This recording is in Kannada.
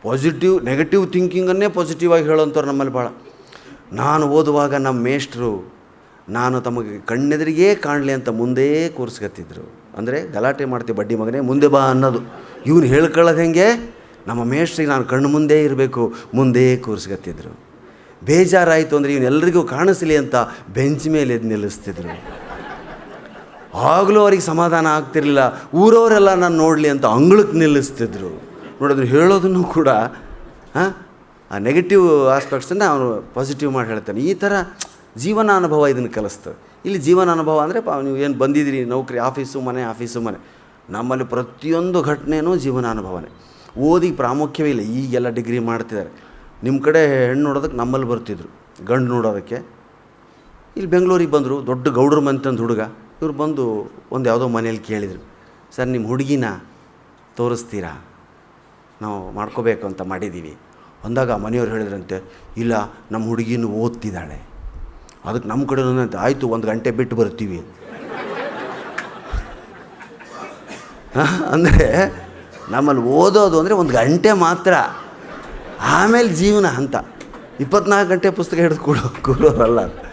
ನೆಗೆಟಿವ್ ಥಿಂಕಿಂಗನ್ನೇ ಪಾಸಿಟಿವ್ ಆಗಿ ಹೇಳೋಂಥವ್ರು ನಮ್ಮಲ್ಲಿ ಭಾಳ. ನಾನು ಓದುವಾಗ ನಮ್ಮ ಮೇಷ್ಟ್ರು ನಾನು ತಮಗೆ ಕಣ್ಣೆದುರಿಗೇ ಕಾಣಲಿ ಅಂತ ಮುಂದೇ ಕೂರಿಸ್ಕತ್ತಿದ್ರು. ಅಂದರೆ ಗಲಾಟೆ ಮಾಡ್ತೀವಿ ಬಡ್ಡಿ ಮಗನೇ ಮುಂದೆ ಬಾ ಅನ್ನೋದು. ಇವನು ಹೇಳ್ಕೊಳ್ಳೋದು ಹೆಂಗೆ, ನಮ್ಮ ಮೇಷ್ಟ್ರಿಗೆ ನಾನು ಕಣ್ಣು ಮುಂದೆ ಇರಬೇಕು, ಮುಂದೆ ಕೂರಿಸ್ಕತ್ತಿದ್ರು. ಬೇಜಾರಾಯಿತು ಅಂದರೆ ಇವನ್ನೆಲ್ಲರಿಗೂ ಕಾಣಿಸ್ಲಿ ಅಂತ ಬೆಂಚ್ ಮೇಲೆ ಎದ್ದು ನಿಲ್ಲಿಸ್ತಿದ್ರು. ಆಗಲೂ ಅವ್ರಿಗೆ ಸಮಾಧಾನ ಆಗ್ತಿರಲಿಲ್ಲ. ಊರವರೆಲ್ಲ ನಾನು ನೋಡಲಿ ಅಂತ ಅಂಗಳಕ್ಕೆ ನಿಲ್ಲಿಸ್ತಿದ್ರು. ನೋಡಿದ್ರೆ ಹೇಳೋದನ್ನು ಕೂಡ ಆ ನೆಗೆಟಿವ್ ಆಸ್ಪೆಕ್ಟ್ಸನ್ನು ಅವನು ಪಾಸಿಟಿವ್ ಮಾಡಿ ಹೇಳ್ತಾನೆ. ಈ ಥರ ಜೀವನ ಅನುಭವ ಇದನ್ನು ಕಲಿಸ್ತದೆ. ಇಲ್ಲಿ ಜೀವನ ಅನುಭವ ಅಂದರೆ ನೀವು ಏನು ಬಂದಿದ್ದೀರಿ ನೌಕರಿ, ಆಫೀಸು ಮನೆ. ನಮ್ಮಲ್ಲಿ ಪ್ರತಿಯೊಂದು ಘಟನೆಯೂ ಜೀವನ ಅನುಭವನೇ. ಓದಿಗೆ ಪ್ರಾಮುಖ್ಯವೇ ಇಲ್ಲ. ಈಗೆಲ್ಲ ಡಿಗ್ರಿ ಮಾಡ್ತಿದ್ದಾರೆ. ನಿಮ್ಮ ಕಡೆ ಹೆಣ್ಣು ನೋಡೋದಕ್ಕೆ ನಮ್ಮಲ್ಲಿ ಬರ್ತಿದ್ರು, ಗಂಡು ನೋಡೋದಕ್ಕೆ. ಇಲ್ಲಿ ಬೆಂಗಳೂರಿಗೆ ಬಂದರು, ದೊಡ್ಡ ಗೌಡ್ರ ಮಂತಂದು ಹುಡುಗ. ಇವ್ರು ಬಂದು ಒಂದು ಯಾವುದೋ ಮನೇಲಿ ಕೇಳಿದರು, ಸರ್ ನಿಮ್ಮ ಹುಡುಗಿನ ತೋರಿಸ್ತೀರಾ, ನಾವು ಮಾಡ್ಕೋಬೇಕು ಅಂತ ಮಾಡಿದ್ದೀವಿ ಅಂದಾಗ ಮನೆಯವ್ರು ಹೇಳಿದ್ರಂತೆ, ಇಲ್ಲ ನಮ್ಮ ಹುಡುಗಿನ ಓದ್ತಿದ್ದಾಳೆ, ಅದಕ್ಕೆ ನಮ್ಮ ಕಡೆ ಅಂತ. ಆಯಿತು, 1 ಗಂಟೆ ಬಿಟ್ಟು ಬರ್ತೀವಿ. ಅಂದರೆ ನಮ್ಮಲ್ಲಿ ಓದೋದು ಅಂದರೆ 1 ಗಂಟೆ ಮಾತ್ರ, ಆಮೇಲೆ ಜೀವನ ಅಂತ. 24 ಗಂಟೆ ಪುಸ್ತಕ ಹಿಡಿದು ಕೂರೋರಲ್ಲ.